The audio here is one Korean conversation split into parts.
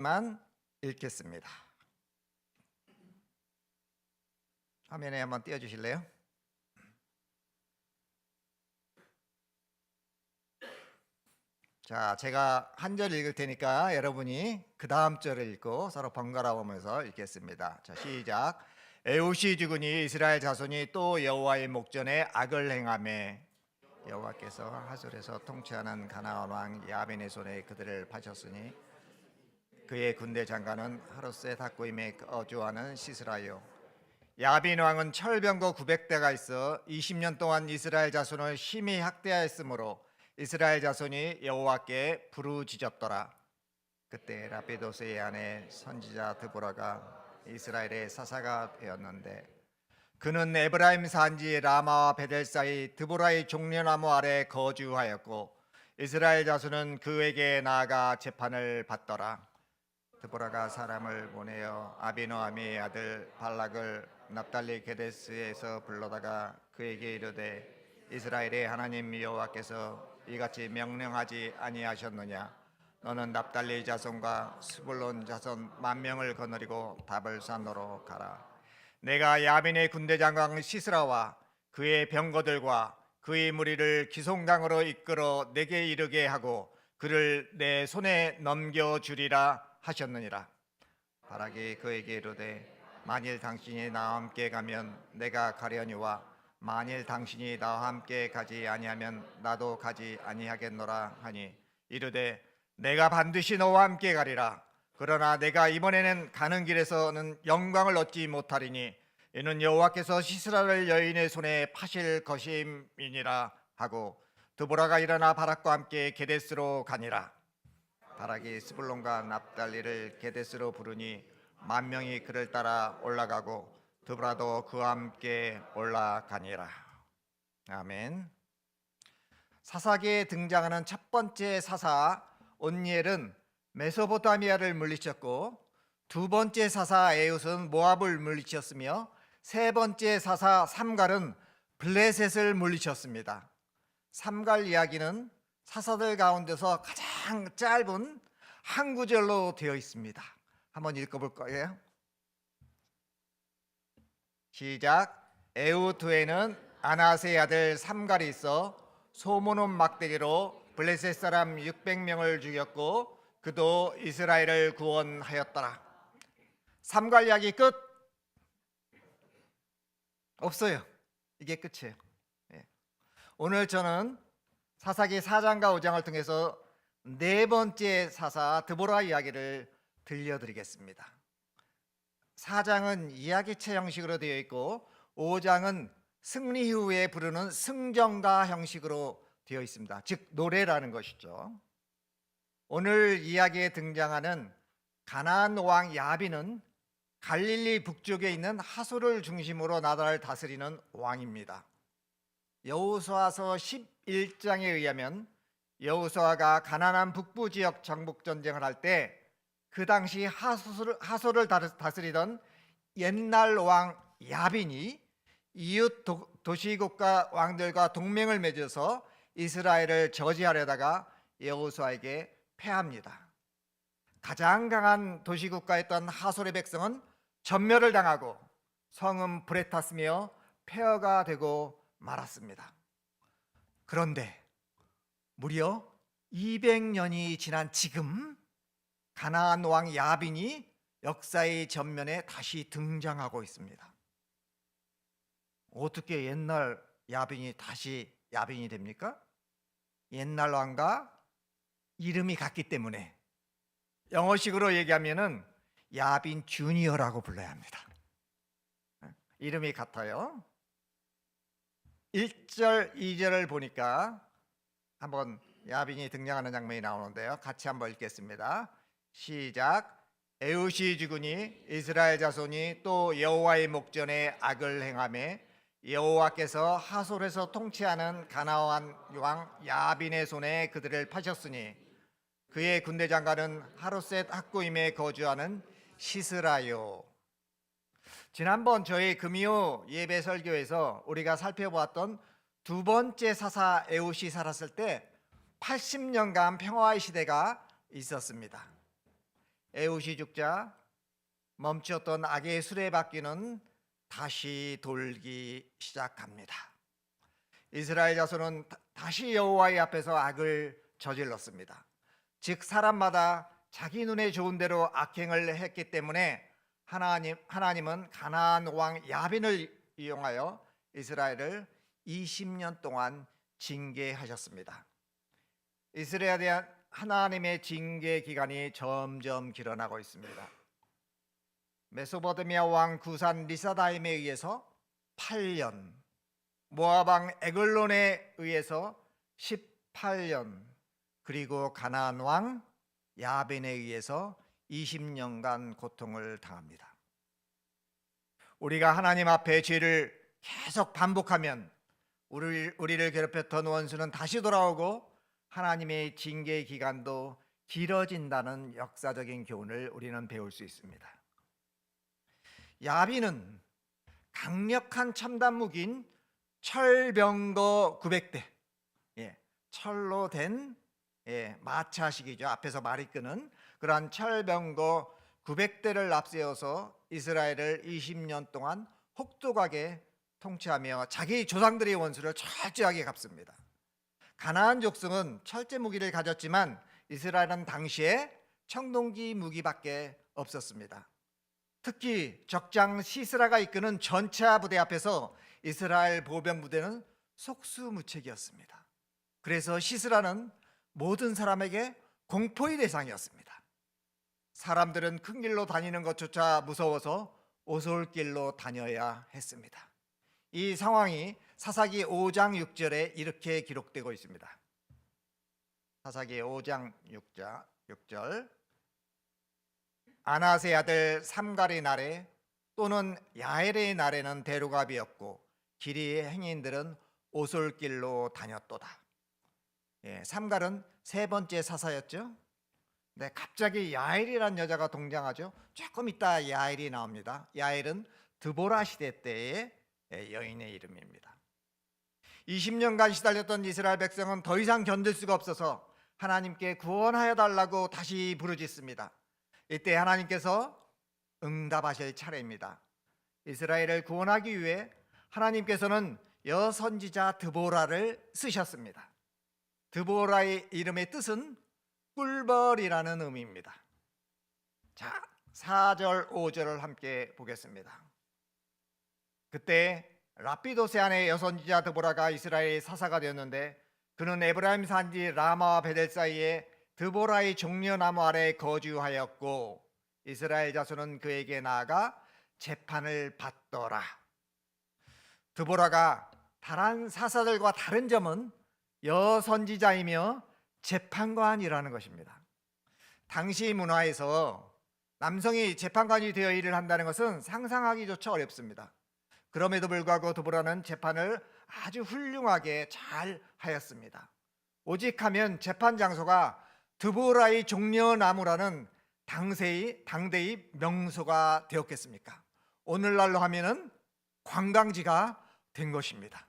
만 읽겠습니다. 화면에 한번 띄워주실래요? 자, 제가 한 절 읽을 테니까 여러분이 그 다음 절을 읽고 서로 번갈아 보면서 읽겠습니다. 자, 시작. 에웃이 죽으니 이스라엘 자손이 또 여호와의 목전에 악을 행하매 여호와께서 하솔에서 통치하는 가나안 왕 야빈의 손에 그들을 파셨으니 그의 군대 장관은 하롯셋 학고임에 거주하는 시스라요. 야빈 왕은 철병거 900대가 있어 20년 동안 이스라엘 자손을 심히 학대하였으므로 이스라엘 자손이 여호와께 부르짖었더라. 그때 라피도스의 아내 선지자 드보라가 이스라엘의 사사가 되었는데 그는 에브라임 산지 라마와 베델 사이 드보라의 종려나무 아래 거주하였고 이스라엘 자손은 그에게 나아가 재판을 받더라. 드보라가 사람을 보내어 아비노아미의 아들 발락을 납달리 게데스에서 불러다가 그에게 이르되 이스라엘의 하나님 여호와께서 이같이 명령하지 아니하셨느냐? 너는 납달리 자손과 스불론 자손 10,000명을 거느리고 다볼산으로 가라. 내가 야빈의 군대 장관 시스라와 그의 병거들과 그의 무리를 기송강으로 이끌어 내게 이르게 하고 그를 내 손에 넘겨주리라 하셨느니라. 바락이 그에게 이르되 만일 당신이 나와 함께 가면 내가 가려니와 만일 당신이 나와 함께 가지 아니하면 나도 가지 아니하겠노라 하니 이르되 내가 반드시 너와 함께 가리라. 그러나 내가 이번에는 가는 길에서는 영광을 얻지 못하리니 이는 여호와께서 시스라를 여인의 손에 파실 것임이니라 하고 드보라가 일어나 바락과 함께 게데스로 가니라. 바락이 스불론과 납달리를 게데스로 부르니 10,000명이 그를 따라 올라가고 드보라도 그와 함께 올라가니라. 아멘. 사사기에 등장하는 첫 번째 사사 온니엘은 메소포타미아를 물리쳤고 두 번째 사사 에웃은 모압을 물리쳤으며 세 번째 사사 삼갈은 블레셋을 물리쳤습니다. 삼갈 이야기는 사사들 가운데서 가장 짧은 한 구절로 되어 있습니다. 한번 읽어볼 거예요. 시작. 에웃 후에는 아나스의 아들 삼갈이 있어 소모논 막대기로 블레셋 사람 600명을 죽였고 그도 이스라엘을 구원하였더라. 삼갈 이야기 끝. 없어요. 이게 끝이에요. 오늘 저는 사사기 4장과 5장을 통해서 네 번째 사사 드보라 이야기를 들려드리겠습니다. 4장은 이야기체 형식으로 되어 있고 5장은 승리 후에 부르는 승정가 형식으로 되어 있습니다. 즉 노래라는 것이죠. 오늘 이야기에 등장하는 가나안 왕 야빈은 갈릴리 북쪽에 있는 하솔을 중심으로 나라를 다스리는 왕입니다. 여호수아서 11장에 의하면 여호수아가 가나안 북부 지역 정복 전쟁을 할 때 그 당시 하솔을 다스리던 옛날 왕 야빈이 이웃 도시국가 왕들과 동맹을 맺어서 이스라엘을 저지하려다가 여호수아에게 패합니다. 가장 강한 도시국가였던 하솔의 백성은 전멸을 당하고 성은 불에 탔으며 폐허가 되고 말았습니다. 그런데 무려 200년이 지난 지금 가나안 왕 야빈이 역사의 전면에 다시 등장하고 있습니다. 어떻게 옛날 야빈이 다시 야빈이 됩니까? 옛날 왕과 이름이 같기 때문에 영어식으로 얘기하면은 야빈 주니어라고 불러야 합니다. 이름이 같아요. 1절, 2절을 보니까 한번 야빈이 등장하는 장면이 나오는데요. 같이 한번 읽겠습니다. 시작. 에웃이 죽으니 이스라엘 자손이 또 여호와의 목전에 악을 행하매 여호와께서 하솔에서 통치하는 가나안 왕 야빈의 손에 그들을 파셨으니 그의 군대 장관은 하롯셋 학고임에 거주하는 시스라요. 지난번 저희 금요 예배 설교에서 우리가 살펴보았던 두 번째 사사 에웃이 살았을 때 80년간 평화의 시대가 있었습니다. 에웃이 죽자 멈추었던 악의 수레바퀴는 다시 돌기 시작합니다. 이스라엘 자손은 다시 여호와의 앞에서 악을 저질렀습니다. 즉 사람마다 자기 눈에 좋은 대로 악행을 했기 때문에 하나님은 가나안 왕 야빈을 이용하여 이스라엘을 20년 동안 징계하셨습니다. 이스라엘에 대한 하나님의 징계 기간이 점점 길어나고 있습니다. 메소포타미아 왕 구산 리사다임에 의해서 8년, 모압 왕 에글론에 의해서 18년, 그리고 가나안 왕 야빈에 의해서 20년간 고통을 당합니다. 우리가 하나님 앞에 죄를 계속 반복하면 우리를 괴롭혔던 원수는 다시 돌아오고 하나님의 징계 기간도 길어진다는 역사적인 교훈을 우리는 배울 수 있습니다. 야빈은 강력한 첨단 무기인 철병거 900대, 철로 된 마차식이죠. 앞에서 말이 끄는 그러한 철병거 900대를 앞세워서 이스라엘을 20년 동안 혹독하게 통치하며 자기 조상들의 원수를 철저하게 갚습니다. 가나안 족속은 철제 무기를 가졌지만 이스라엘은 당시에 청동기 무기밖에 없었습니다. 특히 적장 시스라가 이끄는 전차 부대 앞에서 이스라엘 보병 부대는 속수무책이었습니다. 그래서 시스라는 모든 사람에게 공포의 대상이었습니다. 사람들은 큰 길로 다니는 것조차 무서워서 오솔길로 다녀야 했습니다. 이 상황이 사사기 5장 6절에 이렇게 기록되고 있습니다. 사사기 5장 6절 아나스의 아들 삼갈의 날에 또는 야엘의 날에는 대로가 비었고 길이의 행인들은 오솔길로 다녔도다. 삼갈은 세 번째 사사였죠. 네, 갑자기 야엘이라는 여자가 등장하죠. 조금 있다 야엘이 나옵니다. 야엘은 드보라 시대 때의 여인의 이름입니다. 20년간 시달렸던 이스라엘 백성은 더 이상 견딜 수가 없어서 하나님께 구원하여 달라고 다시 부르짖습니다. 이때 하나님께서 응답하실 차례입니다. 이스라엘을 구원하기 위해 하나님께서는 여선지자 드보라를 쓰셨습니다. 드보라의 이름의 뜻은 꿀벌이라는 의미입니다. 자, 4절 5절을 함께 보겠습니다. 그때 라피도세 아내 여선지자 드보라가 이스라엘의 사사가 되었는데 그는 에브라임 산지 라마와 베델 사이에 드보라의 종려나무 아래 거주하였고 이스라엘 자손은 그에게 나아가 재판을 받더라. 드보라가 다른 사사들과 다른 점은 여선지자이며 재판관이라는 것입니다. 당시 문화에서 남성이 재판관이 되어 일을 한다는 것은 상상하기조차 어렵습니다. 그럼에도 불구하고 드보라는 재판을 아주 훌륭하게 잘 하였습니다. 오직 하면 재판 장소가 드보라의 종려나무라는 당대의 명소가 되었겠습니까? 오늘날로 하면은 관광지가 된 것입니다.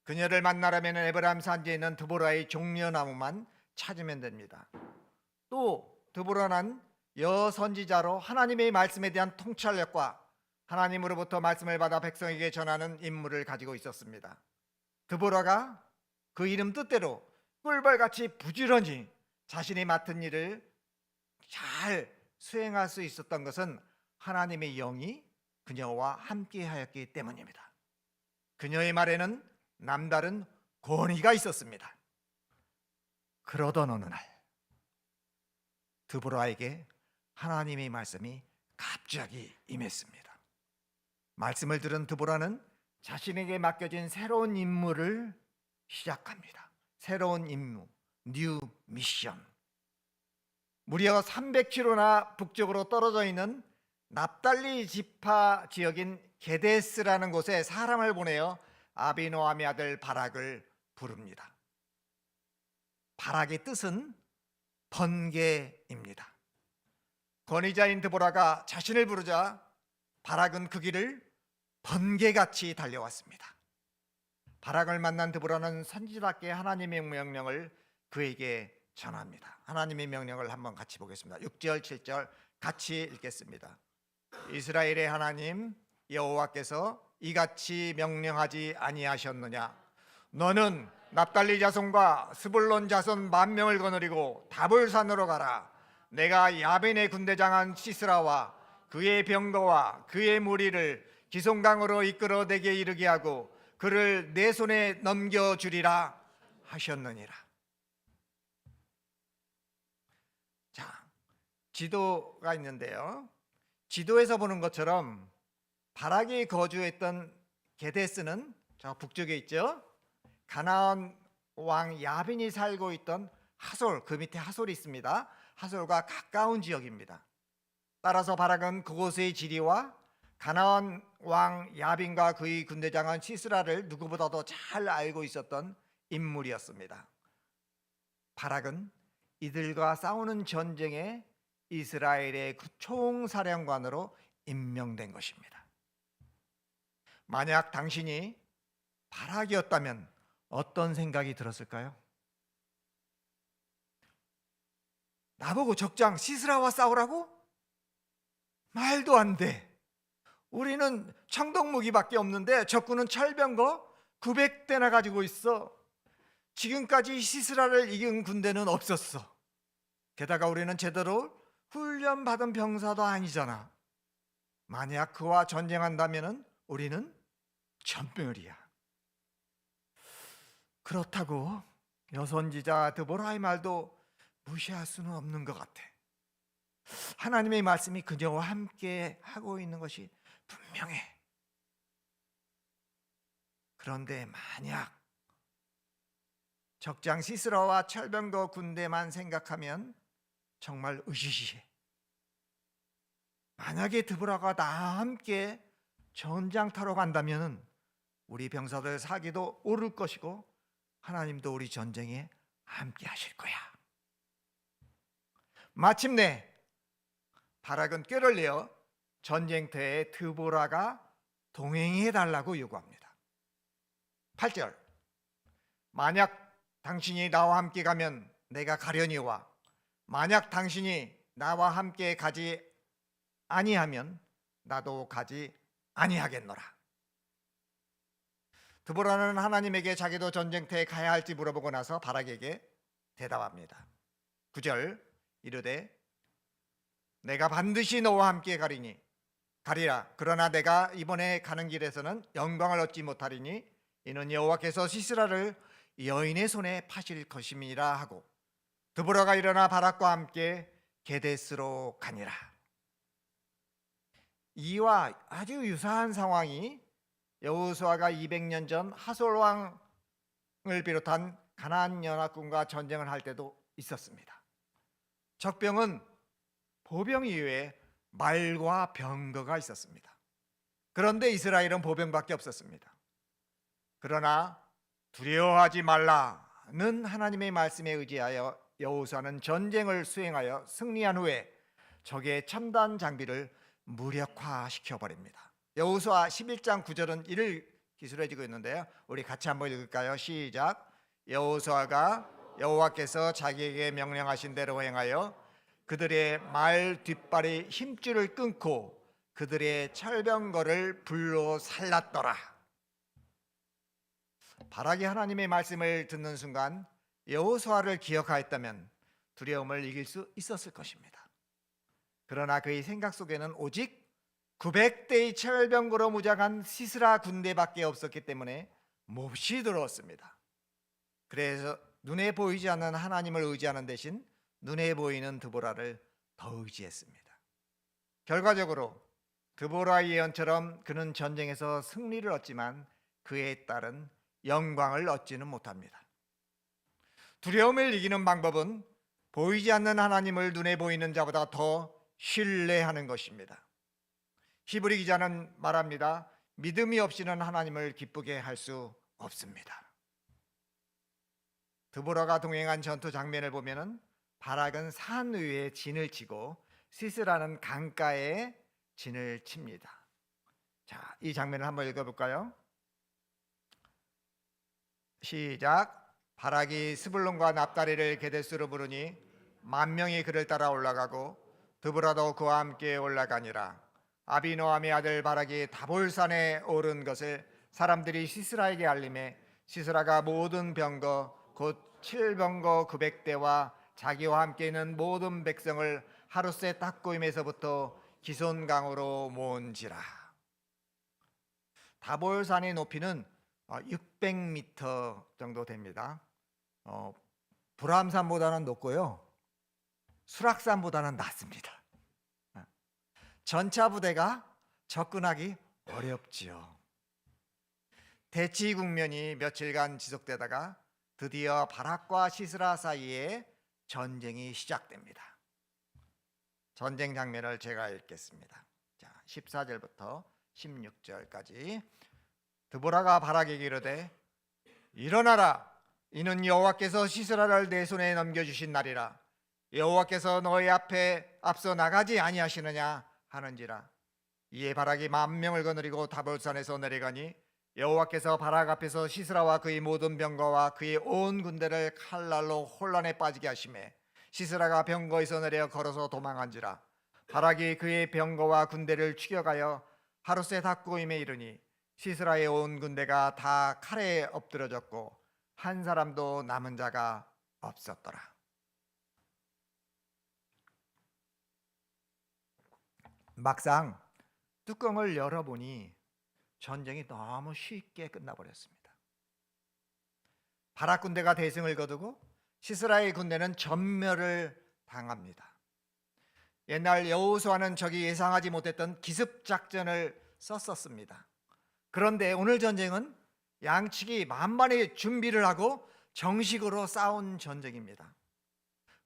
그녀를 만나려면 에브라임 산지에 있는 드보라의 종려나무만 찾으면 됩니다. 또 드보라는 여선지자로 하나님의 말씀에 대한 통찰력과 하나님으로부터 말씀을 받아 백성에게 전하는 임무를 가지고 있었습니다. 드보라가 그 이름 뜻대로 꿀벌같이 부지런히 자신이 맡은 일을 잘 수행할 수 있었던 것은 하나님의 영이 그녀와 함께하였기 때문입니다. 그녀의 말에는 남다른 권위가 있었습니다. 그러던 어느 날 드보라에게 하나님의 말씀이 갑자기 임했습니다. 말씀을 들은 드보라는 자신에게 맡겨진 새로운 임무를 시작합니다. 새로운 임무, 뉴 미션. 무려 300km나 북쪽으로 떨어져 있는 납달리 지파 지역인 게데스라는 곳에 사람을 보내어 아비노함의 아들 바락을 부릅니다. 바락의 뜻은 번개입니다. 권위자인 드보라가 자신을 부르자 바락은 그 길을 번개같이 달려왔습니다. 바락을 만난 드보라는 선지자답게 하나님의 명령을 그에게 전합니다. 하나님의 명령을 한번 같이 보겠습니다. 6절 7절 같이 읽겠습니다. 이스라엘의 하나님 여호와께서 이같이 명령하지 아니하셨느냐? 너는 납달리 자손과 스불론 자손 10,000명을 거느리고 다볼산으로 가라. 내가 야벤의 군대장한 시스라와 그의 병거와 그의 무리를 기송강으로 이끌어 내게 이르게 하고 그를 내 손에 넘겨주리라 하셨느니라. 자, 지도가 있는데요. 지도에서 보는 것처럼 바락이 거주했던 게데스는 저 북쪽에 있죠. 가나안 왕 야빈이 살고 있던 하솔, 그 밑에 하솔이 있습니다. 하솔과 가까운 지역입니다. 따라서 바락은 그곳의 지리와 가나안 왕 야빈과 그의 군대장한 시스라를 누구보다도 잘 알고 있었던 인물이었습니다. 바락은 이들과 싸우는 전쟁에 이스라엘의 총사령관으로 임명된 것입니다. 만약 당신이 바락이었다면 어떤 생각이 들었을까요? 나보고 적장 시스라와 싸우라고? 말도 안 돼. 우리는 청동무기밖에 없는데 적군은 철병거 900대나 가지고 있어. 지금까지 시스라를 이긴 군대는 없었어. 게다가 우리는 제대로 훈련받은 병사도 아니잖아. 만약 그와 전쟁한다면 우리는 전멸이야. 그렇다고 여선지자 드보라의 말도 무시할 수는 없는 것 같아. 하나님의 말씀이 그녀와 함께 하고 있는 것이 분명해. 그런데 만약 적장 시스라와 철병거 군대만 생각하면 정말 의시시해. 만약에 드보라가 나와 함께 전장터로 간다면 우리 병사들 사기도 오를 것이고 하나님도 우리 전쟁에 함께 하실 거야. 마침내 바락은 꾀를 내어 전쟁터에 드보라가 동행해 달라고 요구합니다. 8절 만약 당신이 나와 함께 가면 내가 가려니와 만약 당신이 나와 함께 가지 아니하면 나도 가지 아니하겠노라. 드보라는 하나님에게 자기도 전쟁터에 가야 할지 물어보고 나서 바락에게 대답합니다. 9절 이르되 내가 반드시 너와 함께 가리라. 그러나 내가 이번에 가는 길에서는 영광을 얻지 못하리니 이는 여호와께서 시스라를 여인의 손에 파실 것임이라 하고 드보라가 일어나 바락과 함께 게데스로 가니라. 이와 아주 유사한 상황이 여호수아가 200년 전 하솔 왕을 비롯한 가나안 연합군과 전쟁을 할 때도 있었습니다. 적병은 보병 이외에 말과 병거가 있었습니다. 그런데 이스라엘은 보병밖에 없었습니다. 그러나 두려워하지 말라는 하나님의 말씀에 의지하여 여호수아는 전쟁을 수행하여 승리한 후에 적의 첨단 장비를 무력화시켜 버립니다. 여호수아 11장 9절은 이를 기술해 주고 있는데요. 우리 같이 한번 읽을까요? 시작. 여호수아가 여호와께서 자기에게 명령하신 대로 행하여 그들의 말 뒷발의 힘줄을 끊고 그들의 철병거를 불로 살랐더라. 바락이 하나님의 말씀을 듣는 순간 여호수아를 기억하였다면 두려움을 이길 수 있었을 것입니다. 그러나 그의 생각 속에는 오직 900대의 철병거로 무장한 시스라 군대밖에 없었기 때문에 몹시 두려웠습니다. 그래서 눈에 보이지 않는 하나님을 의지하는 대신 눈에 보이는 드보라를 더 의지했습니다. 결과적으로 드보라의 예언처럼 그는 전쟁에서 승리를 얻지만 그의 딸은 영광을 얻지는 못합니다. 두려움을 이기는 방법은 보이지 않는 하나님을 눈에 보이는 자보다 더 신뢰하는 것입니다. 히브리 기자는 말합니다. 믿음이 없이는 하나님을 기쁘게 할 수 없습니다. 드보라가 동행한 전투 장면을 보면은 바락은 산 위에 진을 치고 시스라는 강가에 진을 칩니다. 자, 이 장면을 한번 읽어볼까요? 시작. 바락이 스불론과 납달리를 게데스로 부르니 만 명이 그를 따라 올라가고 드보라도 그와 함께 올라가니라. 아비노함의 아들 바락이 다볼산에 오른 것을 사람들이 시스라에게 알림해 시스라가 모든 병거 곧 7병거 900대와 자기와 함께 있는 모든 백성을 하루세 탁고임에서부터 기손강으로 모은지라. 다볼산의 높이는 600m 정도 됩니다. 불암산보다는 높고요, 수락산보다는 낮습니다. 전차 부대가 접근하기 어렵지요. 대치 국면이 며칠간 지속되다가 드디어 바락과 시스라 사이에 전쟁이 시작됩니다. 전쟁 장면을 제가 읽겠습니다. 자, 14절부터 16절까지. 드보라가 바락에게 이르되 일어나라, 이는 여호와께서 시스라를 내 손에 넘겨주신 날이라. 여호와께서 너희 앞에 앞서 나가지 아니하시느냐 하는지라. 이에 바락이 10,000명을 거느리고 다볼산에서 내려가니 여호와께서 바락 앞에서 시스라와 그의 모든 병거와 그의 온 군대를 칼날로 혼란에 빠지게 하시매 시스라가 병거에서 내려 걸어서 도망한지라. 바락이 그의 병거와 군대를 추격하여 하루세 닥고임에 이르니 시스라의 온 군대가 다 칼에 엎드러졌고 한 사람도 남은 자가 없었더라. 막상 뚜껑을 열어보니 전쟁이 너무 쉽게 끝나버렸습니다. 바락 군대가 대승을 거두고 시스라의 군대는 전멸을 당합니다. 옛날 여호수아는 적이 예상하지 못했던 기습 작전을 썼었습니다. 그런데 오늘 전쟁은 양측이 만반의 준비를 하고 정식으로 싸운 전쟁입니다.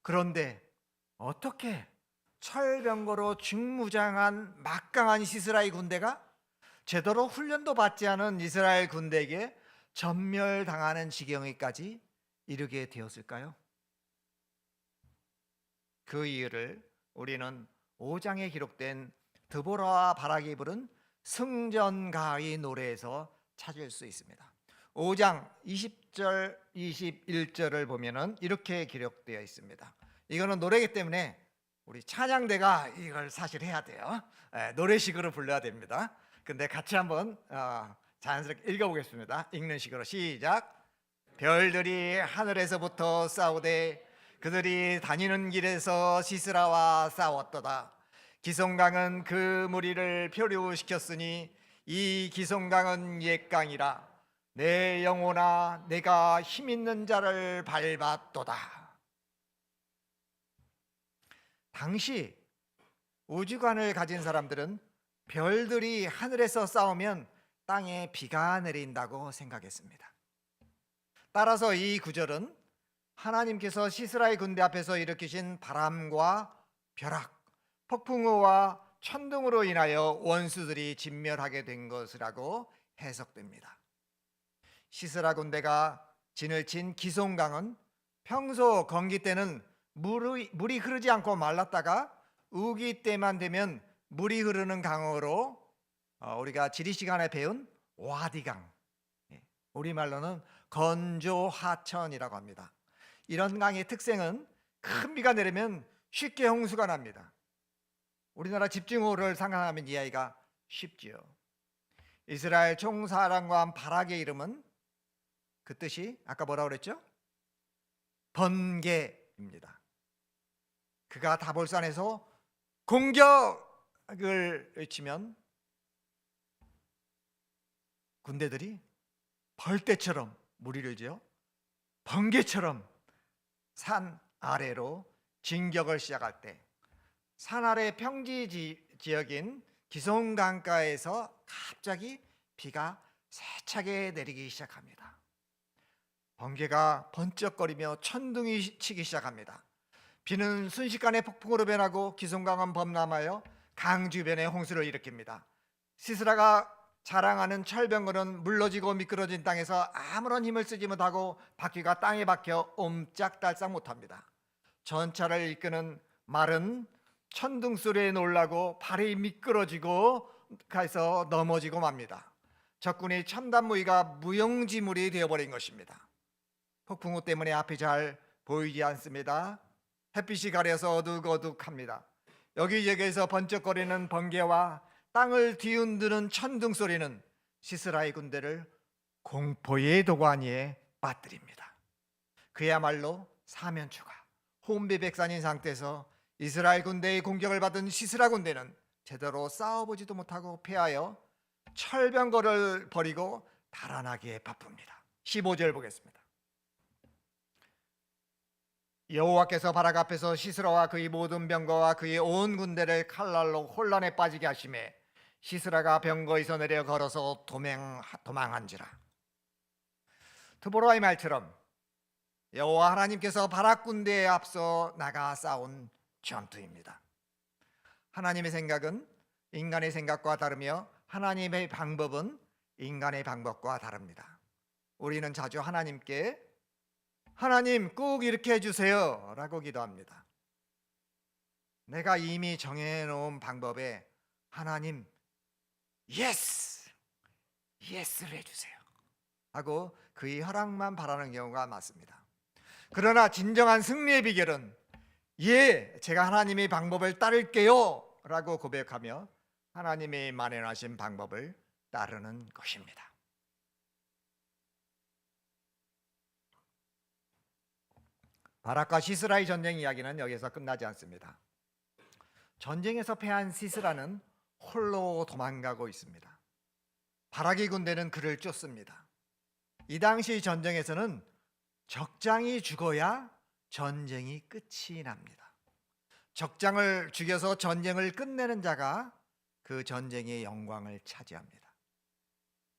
그런데 어떻게 철병거로 중무장한 막강한 시스라의 군대가 제대로 훈련도 받지 않은 이스라엘 군대에게 전멸당하는 지경에까지 이르게 되었을까요? 그 이유를 우리는 5장에 기록된 드보라와 바락이 부른 승전가의 노래에서 찾을 수 있습니다. 5장 20절 21절을 보면은 이렇게 기록되어 있습니다. 이거는 노래이기 때문에 우리 찬양대가 이걸 사실 해야 돼요. 노래식으로 불러야 됩니다. 근데 같이 한번 자연스럽게 읽어보겠습니다. 읽는 식으로 시작. 별들이 하늘에서부터 싸우되 그들이 다니는 길에서 시스라와 싸웠도다. 기송강은 그 무리를 표류시켰으니 이 기송강은 옛강이라. 내 영혼아 내가 힘있는 자를 밟았도다. 당시 우주관을 가진 사람들은 별들이 하늘에서 싸우면 땅에 비가 내린다고 생각했습니다. 따라서 이 구절은 하나님께서 시스라의 군대 앞에서 일으키신 바람과 벼락, 폭풍우와 천둥으로 인하여 원수들이 진멸하게 된 것이라고 해석됩니다. 시스라 군대가 진을 친 기송강은 평소 건기 때는 물이 흐르지 않고 말랐다가 우기 때만 되면 물이 흐르는 강으로 우리가 지리 시간에 배운 와디강, 우리말로는 건조하천이라고 합니다. 이런 강의 특징은 큰 비가 내리면 쉽게 홍수가 납니다. 우리나라 집중호우를 상상하면 이해하기가 쉽지요. 이스라엘 총사령관 바락의 이름은 그 뜻이 아까 뭐라고 그랬죠? 번개입니다. 그가 다볼산에서 공격을 외치면 군대들이 벌떼처럼 무리를 지어 번개처럼 산 아래로 진격을 시작할 때 산 아래 평지 지역인 기송강가에서 갑자기 비가 세차게 내리기 시작합니다. 번개가 번쩍거리며 천둥이 치기 시작합니다. 비는 순식간에 폭풍으로 변하고 기송강은 범람하여 강 주변에 홍수를 일으킵니다. 시스라가 자랑하는 철병거는 물러지고 미끄러진 땅에서 아무런 힘을 쓰지 못하고 바퀴가 땅에 박혀 옴짝달싹 못합니다. 전차를 이끄는 말은 천둥 소리에 놀라고 발이 미끄러지고 가서 넘어지고 맙니다. 적군이 첨단 무기가 무용지물이 되어버린 것입니다. 폭풍우 때문에 앞이 잘 보이지 않습니다. 햇빛이 가려서 어둑어둑합니다. 여기저기에서 번쩍거리는 번개와 땅을 뒤흔드는 천둥 소리는 시스라의 군대를 공포의 도가니에 빠뜨립니다. 그야말로 사면초가 혼비백산인 상태에서 이스라엘 군대의 공격을 받은 시스라 군대는 제대로 싸워보지도 못하고 패하여 철병거를 버리고 달아나기에 바쁩니다. 15절 보겠습니다. 여호와께서 바락 앞에서 시스라와 그의 모든 병거와 그의 온 군대를 칼날로 혼란에 빠지게 하심에 시스라가 병거에서 내려 걸어서 도망한지라. 드보라의 말처럼 여호와 하나님께서 바락 군대에 앞서 나가 싸운 전투입니다. 하나님의 생각은 인간의 생각과 다르며 하나님의 방법은 인간의 방법과 다릅니다. 우리는 자주 하나님께 하나님 꼭 이렇게 해주세요 라고 기도합니다. 내가 이미 정해놓은 방법에 하나님 예스를 해주세요 하고 그의 허락만 바라는 경우가 많습니다. 그러나 진정한 승리의 비결은 제가 하나님의 방법을 따를게요 라고 고백하며 하나님이 마련하신 방법을 따르는 것입니다. 바락과 시스라의 전쟁 이야기는 여기서 끝나지 않습니다. 전쟁에서 패한 시스라는 홀로 도망가고 있습니다. 바락의 군대는 그를 쫓습니다. 이 당시 전쟁에서는 적장이 죽어야 전쟁이 끝이 납니다. 적장을 죽여서 전쟁을 끝내는 자가 그 전쟁의 영광을 차지합니다.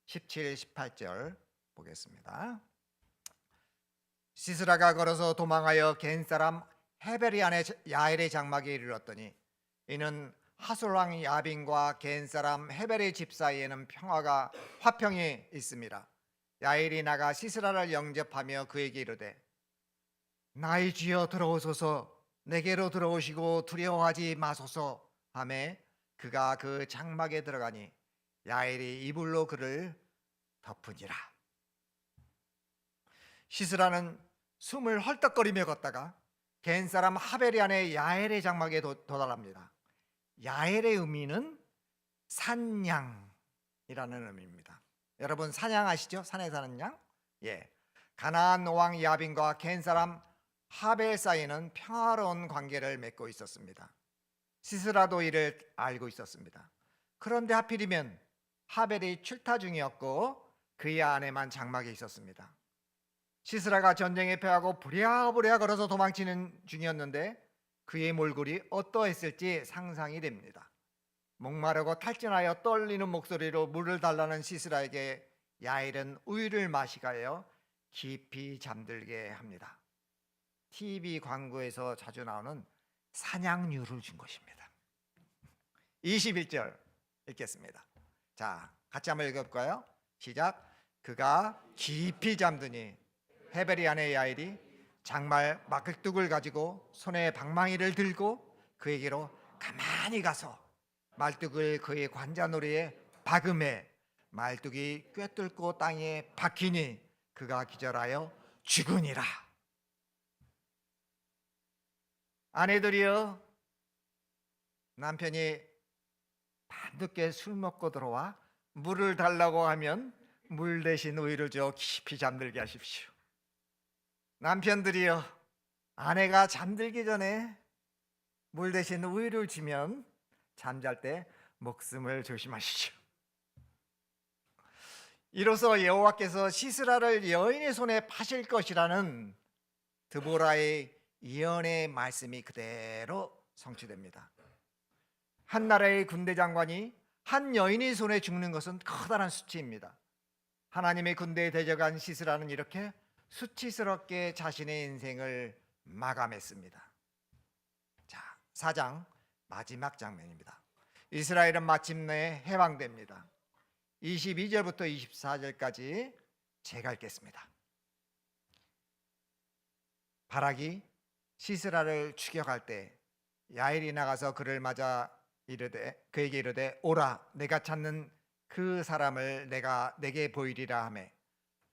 17, 18절 보겠습니다. 시스라가 걸어서 도망하여 겐 사람 헤베리안의 야엘의 장막에 이르렀더니 이는 하솔 왕 야빈과 겐 사람 헤벨의 집 사이에는 화평이 있습니다. 야엘이 나가 시스라를 영접하며 그에게 이르되 나의 주여 들어오소서, 내게로 들어오시고 두려워하지 마소서 하매 그가 그 장막에 들어가니 야엘이 이불로 그를 덮으니라. 시스라는 숨을 헐떡거리며 걷다가 겐 사람 하베리안의 야엘의 장막에 도달합니다. 야엘의 의미는 산양이라는 의미입니다. 여러분 사냥 아시죠? 산에 사는 양? 가나안 왕 야빈과 겐 사람 하벨 사이는 평화로운 관계를 맺고 있었습니다. 시스라도 이를 알고 있었습니다. 그런데 하필이면 하벨이 출타 중이었고 그의 아내만 장막에 있었습니다. 시스라가 전쟁에 패하고 부랴부랴 걸어서 도망치는 중이었는데 그의 몰골이 어떠했을지 상상이 됩니다. 목마르고 탈진하여 떨리는 목소리로 물을 달라는 시스라에게 야엘은 우유를 마시게 하여 깊이 잠들게 합니다. TV 광고에서 자주 나오는 사냥류를 준 것입니다. 21절 읽겠습니다. 자, 같이 한번 읽어볼까요? 시작. 그가 깊이 잠드니 헤베리안의 야엘이 장말 막뚝을 가지고 손에 방망이를 들고 그에게로 가만히 가서 말뚝을 그의 관자놀이에 박음해 말뚝이 꿰뚫고 땅에 박히니 그가 기절하여 죽으니라. 아내들이여, 남편이 밤늦게 술 먹고 들어와 물을 달라고 하면 물 대신 우유를 줘 깊이 잠들게 하십시오. 남편들이여, 아내가 잠들기 전에 물 대신 우유를 주면 잠잘 때 목숨을 조심하시죠. 이로써 여호와께서 시스라를 여인의 손에 파실 것이라는 드보라의 예언의 말씀이 그대로 성취됩니다. 한 나라의 군대 장관이 한 여인의 손에 죽는 것은 커다란 수치입니다. 하나님의 군대에 대적한 시스라는 이렇게 수치스럽게 자신의 인생을 마감했습니다. 자, 4장 마지막 장면입니다. 이스라엘은 마침내 해방됩니다. 22절부터 24절까지 제가 읽겠습니다. 바락이 시스라를 추격할 때 야엘이 나가서 그를 맞아 그에게 이르되 오라, 내가 찾는 그 사람을 내가 내게 보이리라 하매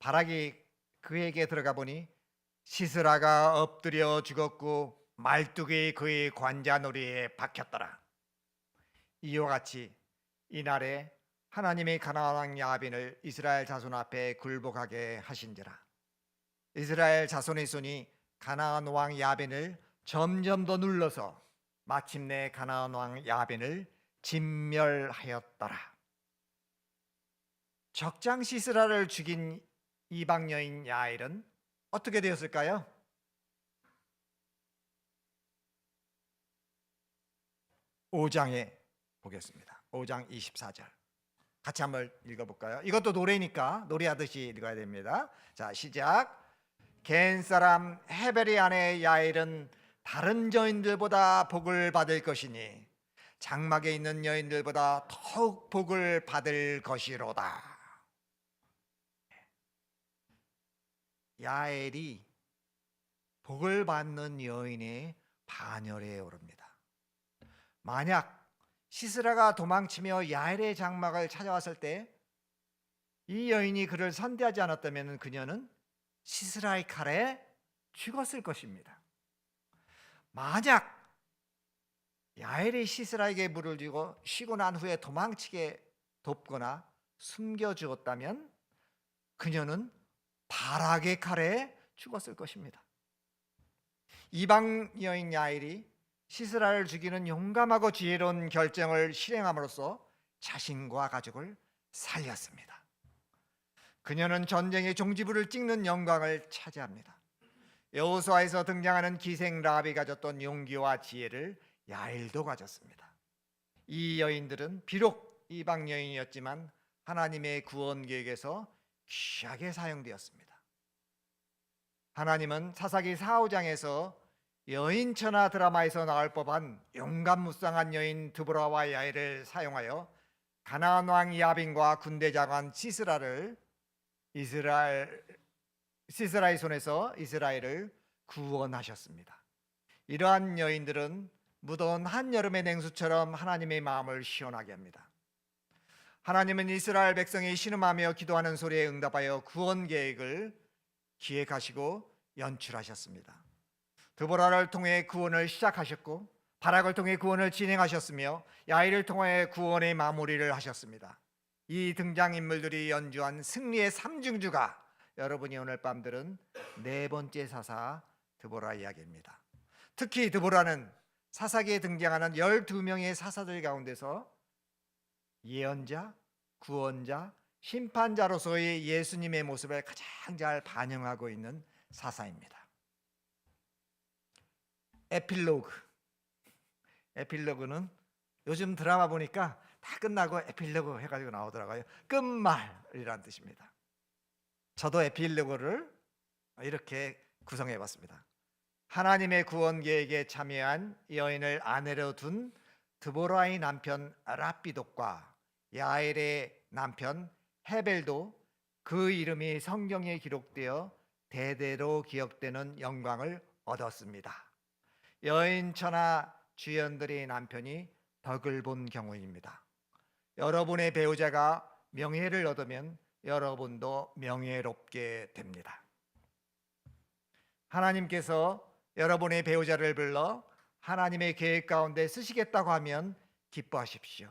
바락이 그에게 들어가 보니 시스라가 엎드려 죽었고 말뚝이 그의 관자놀이에 박혔더라. 이와 같이 이날에 하나님이 가나안 왕 야빈을 이스라엘 자손 앞에 굴복하게 하신지라. 이스라엘 자손의 손이 가나안 왕 야빈을 점점 더 눌러서 마침내 가나안 왕 야빈을 진멸하였더라. 적장 시스라를 죽인 이방 여인 야엘은 어떻게 되었을까요? 5장에 보겠습니다. 5장 24절 같이 한번 읽어볼까요? 이것도 노래니까 노래하듯이 읽어야 됩니다. 자, 시작. 겐 사람 헤벨의 아내 야엘은 다른 여인들보다 복을 받을 것이니 장막에 있는 여인들보다 더욱 복을 받을 것이로다. 야엘이 복을 받는 여인의 반열에 오릅니다. 만약 시스라가 도망치며 야엘의 장막을 찾아왔을 때 이 여인이 그를 선대하지 않았다면 그녀는 시스라의 칼에 죽었을 것입니다. 만약 야엘이 시스라에게 물을 주고 쉬고 난 후에 도망치게 돕거나 숨겨주었다면 그녀는 바락의 칼에 죽었을 것입니다. 이방 여인 야엘이 시스라를 죽이는 용감하고 지혜로운 결정을 실행함으로써 자신과 가족을 살렸습니다. 그녀는 전쟁의 종지부를 찍는 영광을 차지합니다. 여호수아에서 등장하는 기생 라합이 가졌던 용기와 지혜를 야엘도 가졌습니다. 이 여인들은 비록 이방 여인이었지만 하나님의 구원 계획에서 귀하게 사용되었습니다. 하나님은 사사기 4, 5장에서 여인천하 드라마에서 나올 법한 용감무쌍한 여인 드보라와 야엘을 사용하여 가나안 왕 야빈과 군대 장관 시스라의 손에서 이스라엘을 구원하셨습니다. 이러한 여인들은 무더운 한여름의 냉수처럼 하나님의 마음을 시원하게 합니다. 하나님은 이스라엘 백성이 신음하며 기도하는 소리에 응답하여 구원 계획을 기획하시고 연출하셨습니다. 드보라를 통해 구원을 시작하셨고 바락을 통해 구원을 진행하셨으며 야엘을 통해 구원의 마무리를 하셨습니다. 이 등장인물들이 연주한 승리의 삼중주가 여러분이 오늘 밤 들은 네 번째 사사 드보라 이야기입니다. 특히 드보라는 사사기에 등장하는 12명의 사사들 가운데서 예언자, 구원자, 심판자로서의 예수님의 모습을 가장 잘 반영하고 있는 사사입니다. 에필로그는 요즘 드라마 보니까 다 끝나고 에필로그 해가지고 나오더라고요. 끝말이라는 뜻입니다. 저도 에필로그를 이렇게 구성해봤습니다. 하나님의 구원 계획에 참여한 여인을 아내로 둔 드보라의 남편 라피돗과 야엘의 남편 헤벨도 그 이름이 성경에 기록되어 대대로 기억되는 영광을 얻었습니다. 여인천하 주연들의 남편이 덕을 본 경우입니다. 여러분의 배우자가 명예를 얻으면 여러분도 명예롭게 됩니다. 하나님께서 여러분의 배우자를 불러 하나님의 계획 가운데 쓰시겠다고 하면 기뻐하십시오.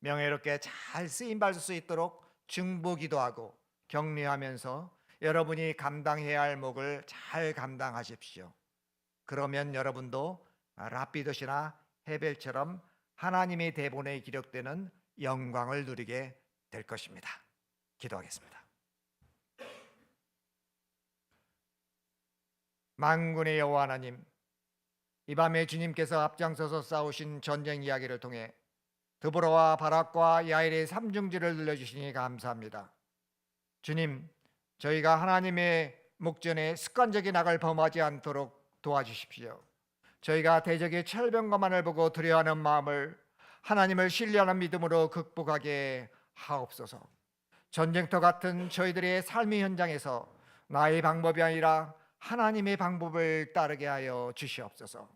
명예롭게 잘 쓰임받을 수 있도록 중보기도 하고 격려하면서 여러분이 감당해야 할 몫을 잘 감당하십시오. 그러면 여러분도 라피돗이나 헤벨처럼 하나님의 대본에 기록되는 영광을 누리게 될 것입니다. 기도하겠습니다. 만군의 여호와 하나님, 이 밤에 주님께서 앞장서서 싸우신 전쟁 이야기를 통해 드보라와 바락과 야엘의 삼중지를 들려주시니 감사합니다. 주님, 저희가 하나님의 목전에 습관적인 악을 범하지 않도록 도와주십시오. 저희가 대적의 철병거만을 보고 두려워하는 마음을 하나님을 신뢰하는 믿음으로 극복하게 하옵소서. 전쟁터 같은 저희들의 삶의 현장에서 나의 방법이 아니라 하나님의 방법을 따르게 하여 주시옵소서.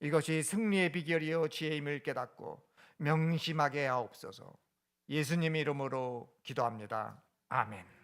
이것이 승리의 비결이요 지혜임을 깨닫고 명심하게 하옵소서. 예수님 이름으로 기도합니다. 아멘.